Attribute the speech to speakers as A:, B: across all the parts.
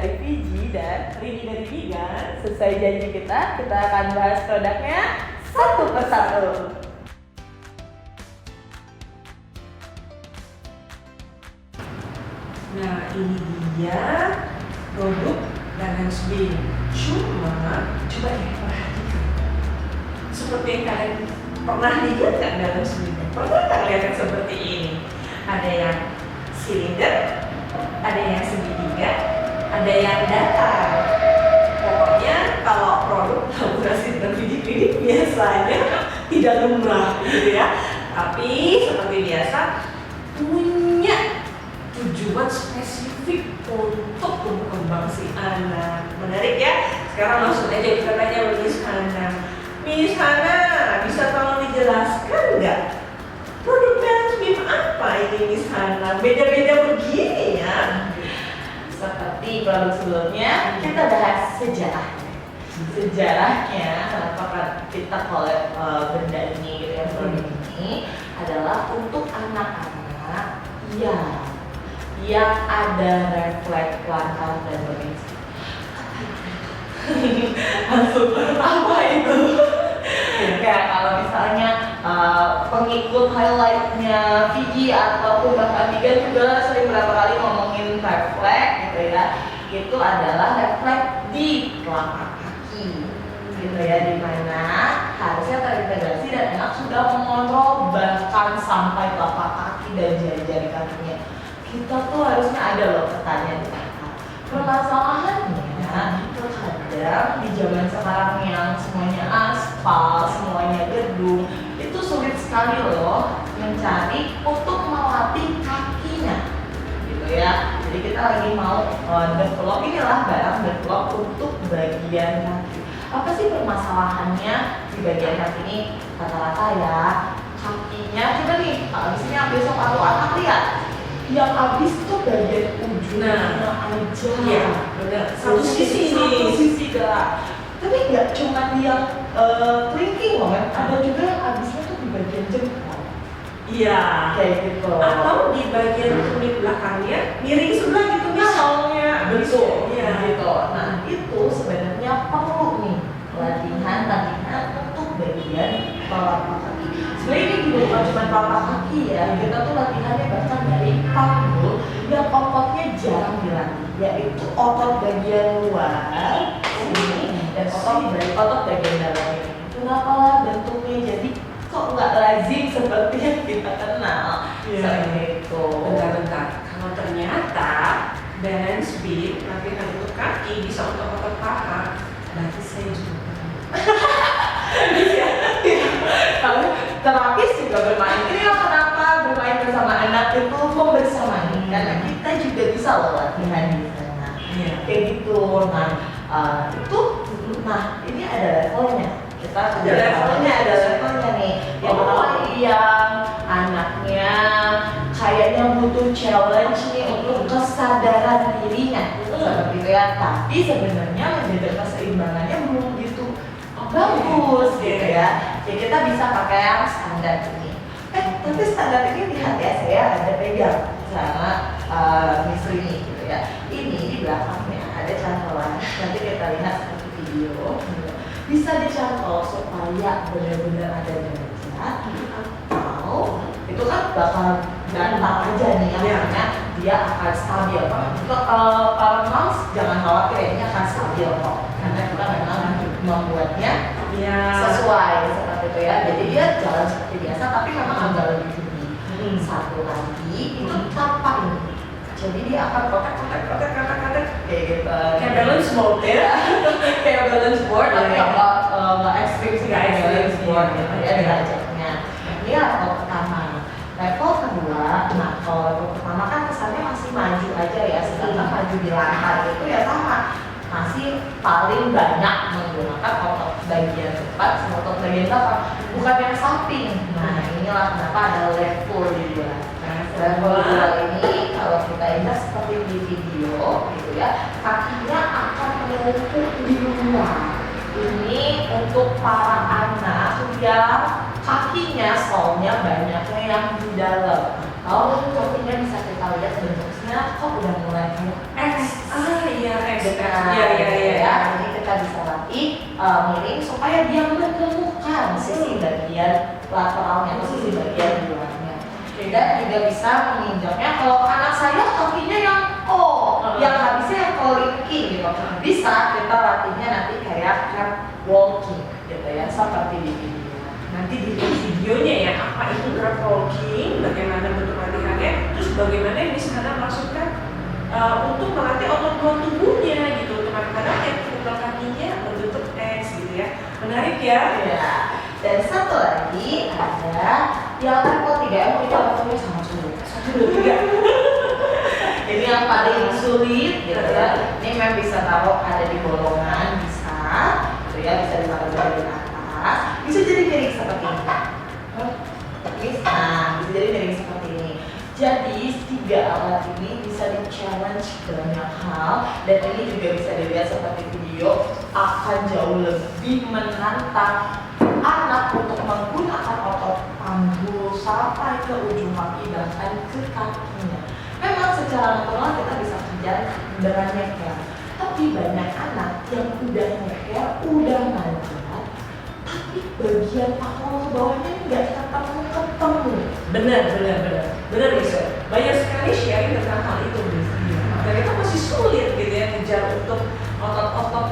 A: dari Fiji dan Rini dari Vegan. Sesuai janji kita akan bahas produknya satu persatu.
B: Nah, ini dia produk Balance Bean. Coba deh perhatikan. Seperti yang kalian pernah lihat nggak Balance Bean? Pernah nggak lihat yang seperti ini? Ada yang silinder, ada yang segitiga, ada yang datar. Pokoknya kalau produk kolaborasi dan bidik-bidik biasanya tidak lumrah gitu ya. Tapi seperti biasa punya tujuan spesifik untuk tumbuh kembang si anak. Menarik ya? Sekarang langsung aja kita tanya Miss Hana. Miss Hana, bisa tolong dijelaskan nggak? Produk Balance Bean apa ini Miss Hana? Beda-beda begini ya?
A: Seperti produk sebelumnya, kita bahas sejarahnya kenapa kita collab benda ini gitu ya. Produk ini adalah untuk anak-anak yang ada refleks lancar dan bergengsi. Apa itu? Kayak kalau misalnya pengikut highlightnya Fiji ataupun bahkan Vegan juga sering berapa kali ngomongin refleks gitu ya. Itu adalah refleks di telapak kaki gitu ya, dimana harusnya terintegrasi dan anak sudah mengontrol bahkan sampai telapak kaki dan jari-jari kakinya. Kita tuh harusnya ada loh pertanyaan di sana. Permasalahannya terkadang di zaman sekarang yang semuanya aspal, semuanya gedung, itu sulit sekali loh mencari untuk melatih kakinya gitu ya. Jadi kita lagi mau develop develop untuk bagian kaki. Apa sih permasalahannya di bagian kaki ini? Rata-rata ya kakinya, coba nih abisnya besok atau anak lihat yang habis tuh bagian ujungnya aja.
B: Iya, benar. Satu sisi
A: gerak. Tapi nggak cuma yang kelingking loh, ada juga yang habisnya tuh di bagian jempol.
B: Iya,
A: kayak gitu.
B: Atau di bagian tumit belakangnya miring sebelah gitu misalnya.
A: Betul.
B: Iya.
A: Gitu. Nah itu sebenarnya perlu nih latihan untuk bagian telapak kaki. Sebenarnya ini juga bukan cuma telapak kaki ya. Kita tuh latihannya bahkan dari panggul yang ototnya jarang dilatih, yaitu otot bagian luar ini dan otot bagian dalam ini. Kenapa lah bentuknya jadi kok nggak lazim seperti yang kita kenal? Seperti itu.
B: Bentar. Kalau ternyata Balance Bean latihan untuk kaki bisa untuk otot paha, berarti saya juga
A: Kalau terapis juga bermain. Inilah kenapa bermain bersama anak itu membersamai, karena kita juga bisa loh latihan di sana. Kayak gitu. Nah, ini ada levelnya. Kita ada levelnya nih. Yang anaknya kayaknya butuh challenge nih untuk kesadaran dirinya, seperti itu ya. Tapi sebenarnya menjaga keseimbangannya belum gitu bagus gitu ya. Jadi kita bisa pakai yang standar ini. Tapi standar ini lihat ya, saya ada pegang sama Miss Rini gitu ya. Ini di belakangnya ada cantolan. Nanti kita lihat seperti video. Bisa dicantol supaya benar-benar ada derajat, atau itu kan bakal gampang aja nih artinya dia akan stabil. Kalau para moms jangan khawatir, ini akan stabil kok, karena kita memang membuatnya sesuai seperti itu ya. Jadi dia jalan seperti biasa tapi memang agak lebih tinggi. Satu lagi ini tapak ini, jadi dia akan kotak kayak gitu.
B: Kayak balance board ya.
A: Kayak balance board tapi nggak ekstrim sih, kayak balance board gitu ya derajatnya. Ini level pertama. Level kedua, nah kalau level pertama kan kesannya masih maju aja ya, sedangkan maju di lantai itu ya sama, masih paling banyak menggunakan otot bagian depan sama otot bagian belakang, bukan yang samping. Nah inilah kenapa ada level di dua. Level 2 ini kalau kita lihat seperti di video gitu ya, kakinya akan menumpuk di luar. Ini untuk para anak yang kakinya solnya banyaknya yang di dalam. Kalau kakinya bisa kita lihat bentuknya kok udah mulai kayak X.
B: X
A: miring supaya dia menemukan sisi bagian lateralnya atau sisi bagian luarnya. Dan juga bisa menginjaknya. Kalau anak saya kakinya yang yang habisnya yang kelingking gitu, bisa kita latihnya nanti kayak crab walking gitu ya, seperti di video.
B: Nanti dilihat videonya ya, apa itu crab walking, bagaimana bentuk latihannya, terus bagaimana ini sekarang masukkan untuk melatih otot tubuhnya gitu. Untuk anak-anak yang kedua kakinya berbentuk X gitu ya. Menarik ya?
A: Ya. Dan satu lagi ada yang level 3M, itu levelnya sangat sulit. 1, 2, 3. Ini yang paling sulit gitu ya. Ini memang bisa taruh ada di bolongan, bisa gitu ya, bisa ditaruh dari atas, bisa jadi miring seperti ini. Nah, bisa jadi miring seperti ini. Jadi 3 alat ini bisa di-challenge banyak hal, dan ini juga bisa dilihat seperti video, akan jauh lebih menantang anak untuk menggunakan otot panggul sampai ke ujung kaki bahkan ke kakinya. Memang secara natural kita bisa kerja dengan nyeker, tapi banyak anak yang udah nyeker, udah manjat, tapi bagian paha bawahnya nggak ketemu.
B: Benar bisa. Banyak sekali sharing tentang hal itu dan itu masih sulit gitu ya ngejar untuk otot-otot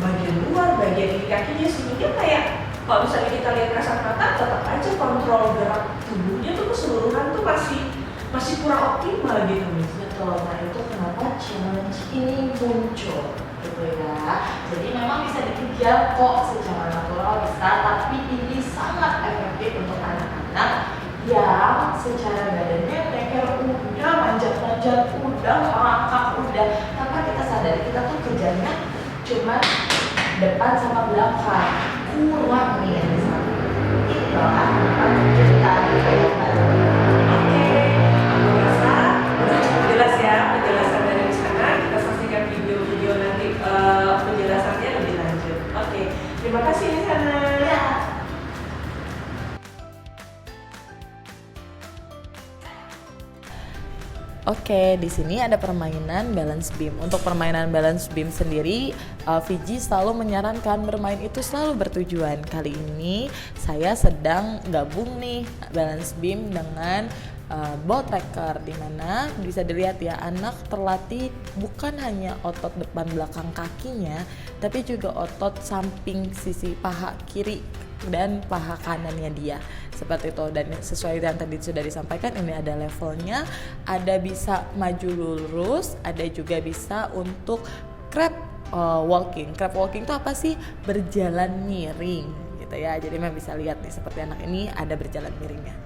B: bagian luar, bagian di kakinya, sehingga kayak kalau misalnya kita lihat kasat mata, tetap aja kontrol gerak tubuhnya tuh keseluruhan tuh masih kurang optimal gitu.
A: Betul, nah itu kenapa challenge ini muncul gitu ya. Jadi memang bisa dikejar kok secara natural bisa, tapi ini sangat efektif untuk anak-anak yang secara badannya teker udah, manjat-manjat udah, merangkak udah, tanpa kita sadari kita tuh kejarnya cuma depan sama belakang, kurang nih yang di sana. Itu akan kita dilakukan.
B: Oke, aku rasa udah cukup jelas ya penjelasan dari sana. Kita saksikan video-video nanti penjelasannya lebih lanjut. Oke, terima kasih di sana.
A: Ya.
C: Oke, di sini ada permainan balance beam. Untuk permainan balance beam sendiri, Fiji selalu menyarankan bermain itu selalu bertujuan. Kali ini saya sedang gabung nih balance beam dengan ball tracker, di mana bisa dilihat ya anak terlatih bukan hanya otot depan belakang kakinya, tapi juga otot samping sisi paha kiri dan paha kanannya dia, seperti itu. Dan sesuai yang tadi sudah disampaikan, ini ada levelnya, ada bisa maju lurus, ada juga bisa untuk crab walking. Crab walking itu apa sih? Berjalan miring gitu ya. Jadi memang bisa lihat nih seperti anak ini ada berjalan miringnya.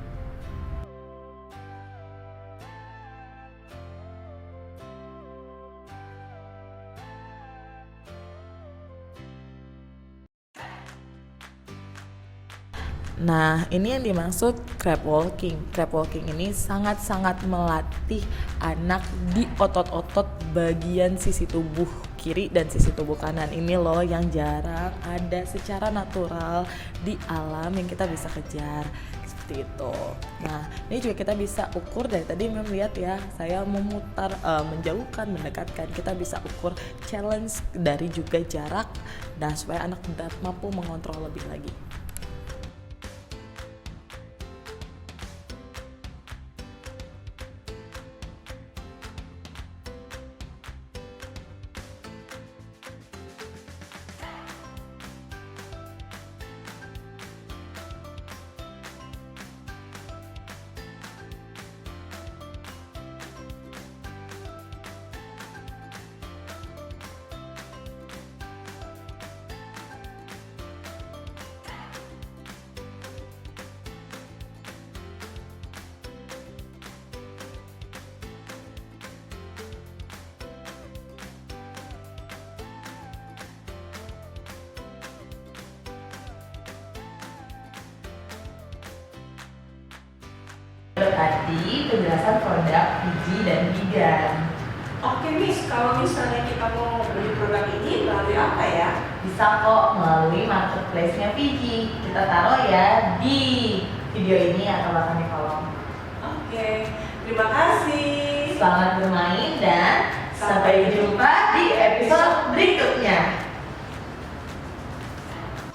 C: Nah, ini yang dimaksud crab walking. Crab walking ini sangat-sangat melatih anak di otot-otot bagian sisi tubuh kiri dan sisi tubuh kanan. Ini loh yang jarang ada secara natural di alam yang kita bisa kejar. Seperti itu. Nah, ini juga kita bisa ukur dari tadi memang lihat ya, saya memutar, menjauhkan, mendekatkan. Kita bisa ukur challenge dari juga jarak, dan supaya anak mampu mengontrol lebih lagi.
A: Tadi penjelasan produk Fiji dan Bigan.
B: Oke Miss, kalau misalnya kita mau beli produk ini melalui apa ya?
A: Bisa kok melalui marketplace-nya Fiji. Kita taruh ya di video ini atau bahkan di kolom.
B: Oke, terima kasih.
A: Selamat bermain dan sampai jumpa di episode